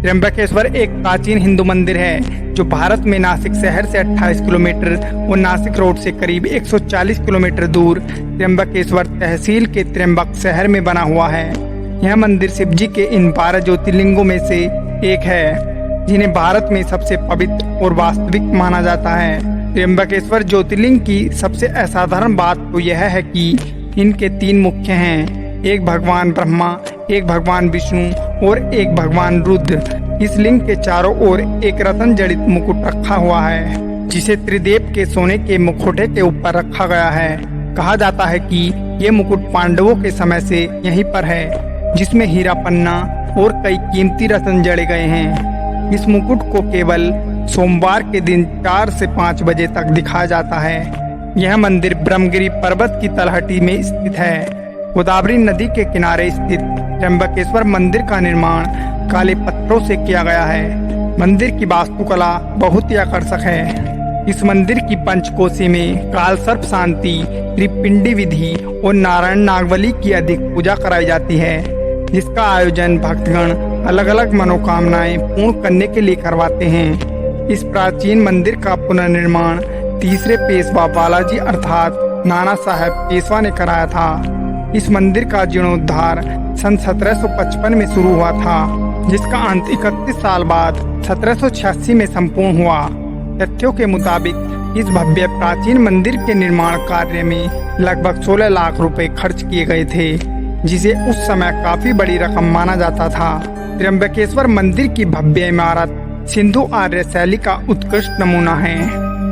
त्र्यंबकेश्वर एक प्राचीन हिंदू मंदिर है जो भारत में नासिक शहर से 28 किलोमीटर और नासिक रोड से करीब 140 किलोमीटर दूर त्र्यंबकेश्वर तहसील के त्र्यंबक शहर में बना हुआ है। यह मंदिर शिव जी के इन 12 ज्योतिर्लिंगों में से एक है जिन्हें भारत में सबसे पवित्र और वास्तविक माना जाता है। त्र्यंबकेश्वर ज्योतिर्लिंग की सबसे असाधारण बात तो यह है कि इनके 3 मुख्य हैं, एक भगवान ब्रह्मा, एक भगवान विष्णु और एक भगवान रुद्र। इस लिंग के चारों ओर एक रत्न जड़ित मुकुट रखा हुआ है जिसे त्रिदेव के सोने के मुखौटे के ऊपर रखा गया है। कहा जाता है कि ये मुकुट पांडवों के समय से यहीं पर है, जिसमें हीरा पन्ना और कई कीमती रत्न जड़े गए हैं। इस मुकुट को केवल सोमवार के दिन 4 से 5 बजे तक दिखाया जाता है। यह मंदिर ब्रह्मगिरी पर्वत की तलहटी में स्थित है। गोदावरी नदी के किनारे स्थित त्र्यंबकेश्वर मंदिर का निर्माण काले पत्थरों से किया गया है। मंदिर की वास्तुकला बहुत ही आकर्षक है। इस मंदिर की पंचकोशी में काल सर्प शांति, त्रिपिंडी विधि और नारायण नागवली की अधिक पूजा कराई जाती है, जिसका आयोजन भक्तगण अलग अलग मनोकामनाएं पूर्ण करने के लिए करवाते हैं। इस प्राचीन मंदिर का पुनर्निर्माण तीसरे पेशवा बालाजी अर्थात नाना साहेब पेशवा ने कराया था। इस मंदिर का जीर्णोद्धार सन 1755 में शुरू हुआ था, जिसका अंत 31 साल बाद 1786 में संपूर्ण हुआ। तथ्यों के मुताबिक इस भव्य प्राचीन मंदिर के निर्माण कार्य में लगभग 16 लाख रुपए खर्च किए गए थे, जिसे उस समय काफी बड़ी रकम माना जाता था। त्र्यंबकेश्वर मंदिर की भव्य इमारत सिंधु आर्य शैली का उत्कृष्ट नमूना है।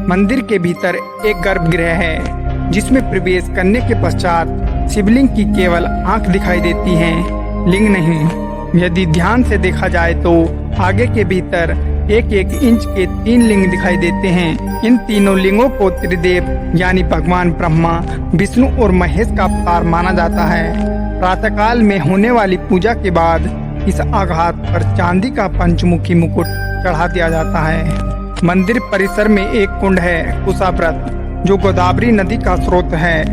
मंदिर के भीतर एक गर्भगृह है, जिसमें प्रवेश करने के पश्चात शिवलिंग की केवल आंख दिखाई देती है, लिंग नहीं। यदि ध्यान से देखा जाए तो आगे के भीतर 1-1 इंच के 3 लिंग दिखाई देते हैं। इन तीनों लिंगों को त्रिदेव यानी भगवान ब्रह्मा, विष्णु और महेश का अवतार माना जाता है। प्रातःकाल में होने वाली पूजा के बाद इस आघात पर चांदी का पंचमुखी मुकुट चढ़ा दिया जाता है। मंदिर परिसर में एक कुंड है, कुशाव्रत, जो गोदावरी नदी का स्रोत है।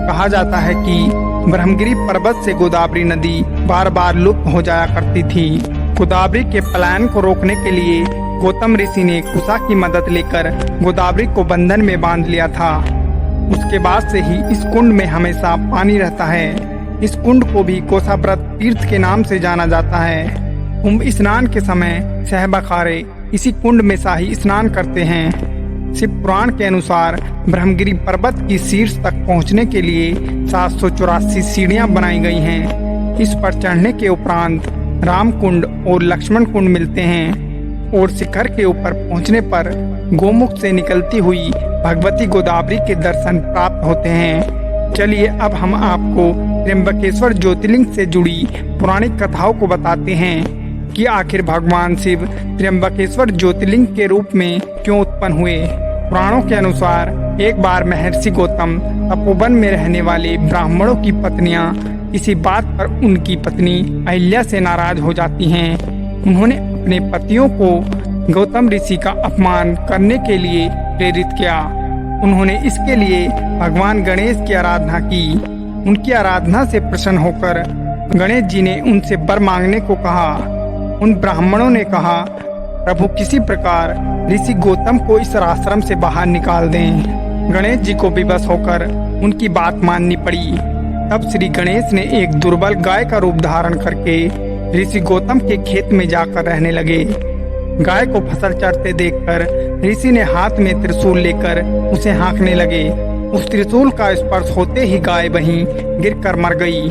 कहा जाता है कि ब्रह्मगिरी पर्वत से गोदावरी नदी बार बार लुप्त हो जाया करती थी। गोदावरी के पलायन को रोकने के लिए गौतम ऋषि ने कुशा की मदद लेकर गोदावरी को बंधन में बांध लिया था। उसके बाद से ही इस कुंड में हमेशा पानी रहता है। इस कुंड को भी कुशाव्रत तीर्थ के नाम से जाना जाता है। कुंभ स्नान के समय सहबखारे इसी कुंड में शाही स्नान करते हैं। शिव पुराण के अनुसार ब्रह्मगिरी पर्वत की शीर्ष तक पहुंचने के लिए 784 सीढ़ियां बनाई गई हैं। इस पर चढ़ने के उपरांत राम कुंड और लक्ष्मण कुंड मिलते हैं और शिखर के ऊपर पहुंचने पर गोमुख से निकलती हुई भगवती गोदावरी के दर्शन प्राप्त होते हैं। चलिए अब हम आपको त्र्यंबकेश्वर ज्योतिर्लिंग से जुड़ी पौराणिक कथाओं को बताते हैं कि आखिर भगवान शिव त्र्यंबकेश्वर ज्योतिर्लिंग के रूप में क्यों उत्पन्न हुए। पुराणों के अनुसार एक बार महर्षि गौतम तपोवन में रहने वाले ब्राह्मणों की पत्नियां किसी बात पर उनकी पत्नी अहिल्या से नाराज हो जाती हैं। उन्होंने अपने पतियों को गौतम ऋषि का अपमान करने के लिए प्रेरित किया। उन्होंने इसके लिए भगवान गणेश की आराधना की। उनकी आराधना से प्रसन्न होकर गणेश जी ने उनसे वर मांगने को कहा। उन ब्राह्मणों ने कहा, प्रभु किसी प्रकार ऋषि गौतम को इस आश्रम से बाहर निकाल दें। गणेश जी को विवश होकर उनकी बात माननी पड़ी। तब श्री गणेश ने एक दुर्बल गाय का रूप धारण करके ऋषि गौतम के खेत में जाकर रहने लगे। गाय को फसल चढ़ते देखकर ऋषि ने हाथ में त्रिशूल लेकर उसे हाँकने लगे। उस त्रिशूल का स्पर्श होते ही गाय वहीं गिरकर मर गई।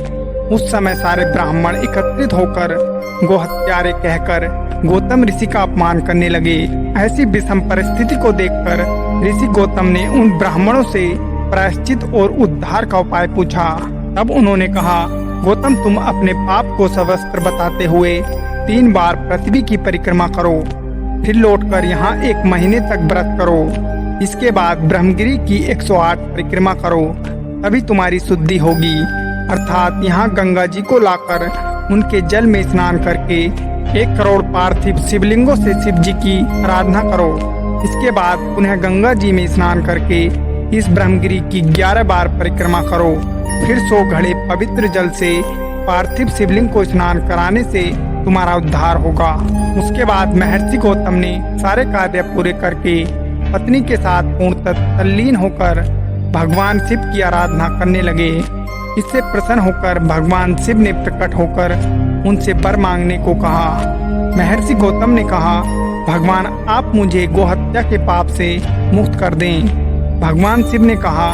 उस समय सारे ब्राह्मण एकत्रित होकर गोहत्यारे कहकर गौतम ऋषि का अपमान करने लगे। ऐसी विषम परिस्थिति को देखकर ऋषि गौतम ने उन ब्राह्मणों से प्रायश्चित और उद्धार का उपाय पूछा। तब उन्होंने कहा, गौतम तुम अपने पाप को सवस्त्र बताते हुए 3 बार पृथ्वी की परिक्रमा करो, फिर लौटकर यहाँ 1 महीने तक व्रत करो। इसके बाद ब्रह्मगिरी की 108 परिक्रमा करो, तभी तुम्हारी शुद्धि होगी। अर्थात यहाँ गंगा जी को लाकर उनके जल में स्नान करके 1 करोड़ पार्थिव शिवलिंगों से शिव जी की आराधना करो। इसके बाद पुनः गंगा जी में स्नान करके इस ब्रह्मगिरी की 11 बार परिक्रमा करो। फिर 100 घड़े पवित्र जल से पार्थिव शिवलिंग को स्नान कराने से तुम्हारा उद्धार होगा। उसके बाद महर्षि गौतम ने सारे कार्य पूरे करके पत्नी के साथ पूर्णतः तल्लीन होकर भगवान शिव की आराधना करने लगे। इससे प्रसन्न होकर भगवान शिव ने प्रकट होकर उनसे वर मांगने को कहा। महर्षि गौतम ने कहा, भगवान आप मुझे गोहत्या के पाप से मुक्त कर दें। भगवान शिव ने कहा,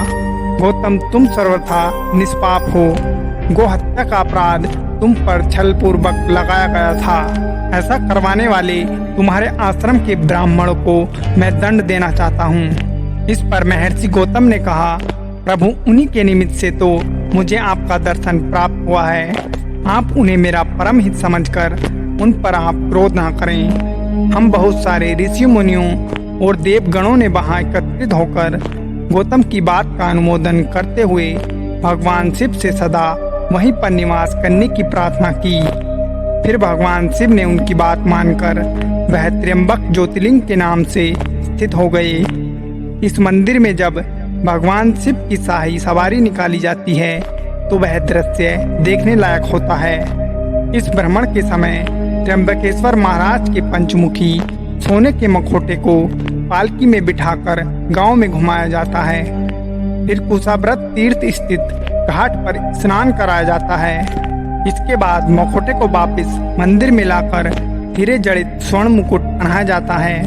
गौतम तुम सर्वथा निष्पाप हो। गोहत्या का अपराध तुम पर छल पूर्वक लगाया गया था। ऐसा करवाने वाले तुम्हारे आश्रम के ब्राह्मणों को मैं दंड देना चाहता हूँ। इस पर महर्षि गौतम ने कहा, प्रभु उन्हीं के निमित्त से तो मुझे आपका दर्शन प्राप्त हुआ है। आप उन्हें मेरा परम हित समझकर उन पर आप क्रोध न करें। हम बहुत सारे ऋषि मुनियों और देवगणों ने वहां एकत्रित होकर गौतम की बात का अनुमोदन करते हुए भगवान शिव से सदा वहीं पर निवास करने की प्रार्थना की। फिर भगवान शिव ने उनकी बात मानकर वह त्र्यंबक ज्योतिर्लिंग के नाम से स्थित हो गए। इस मंदिर में जब भगवान शिव की शाही सवारी निकाली जाती है तो वह दृश्य देखने लायक होता है। इस भ्रमण के समय त्र्यंबकेश्वर महाराज के पंचमुखी सोने के मखोटे को पालकी में बिठाकर गांव में घुमाया जाता है। फिर कुशाव्रत तीर्थ स्थित घाट पर स्नान कराया जाता है। इसके बाद मखोटे को वापस मंदिर में लाकर हीरे जड़ित स्वर्ण मुकुट पहनाया जाता है।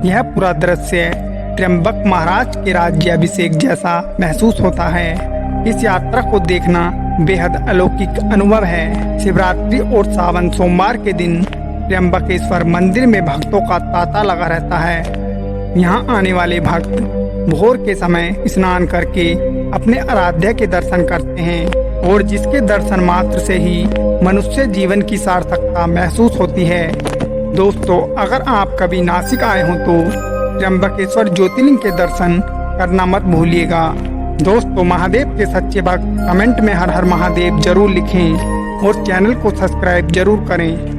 यह पूरा दृश्य त्र्यंबक महाराज के राज्याभिषेक जैसा महसूस होता है। इस यात्रा को देखना बेहद अलौकिक अनुभव है। शिवरात्रि और सावन सोमवार के दिन त्र्यंबकेश्वर मंदिर में भक्तों का तांता लगा रहता है। यहाँ आने वाले भक्त भोर के समय स्नान करके अपने आराध्य के दर्शन करते हैं और जिसके दर्शन मात्र से ही मनुष्य जीवन की सार्थकता महसूस होती है। दोस्तों, अगर आप कभी नासिक आए हो तो त्र्यंबकेश्वर ज्योतिर्लिंग के दर्शन करना मत भूलिएगा। दोस्तों, महादेव के सच्चे भक्त कमेंट में हर हर महादेव जरूर लिखें और चैनल को सब्सक्राइब जरूर करें।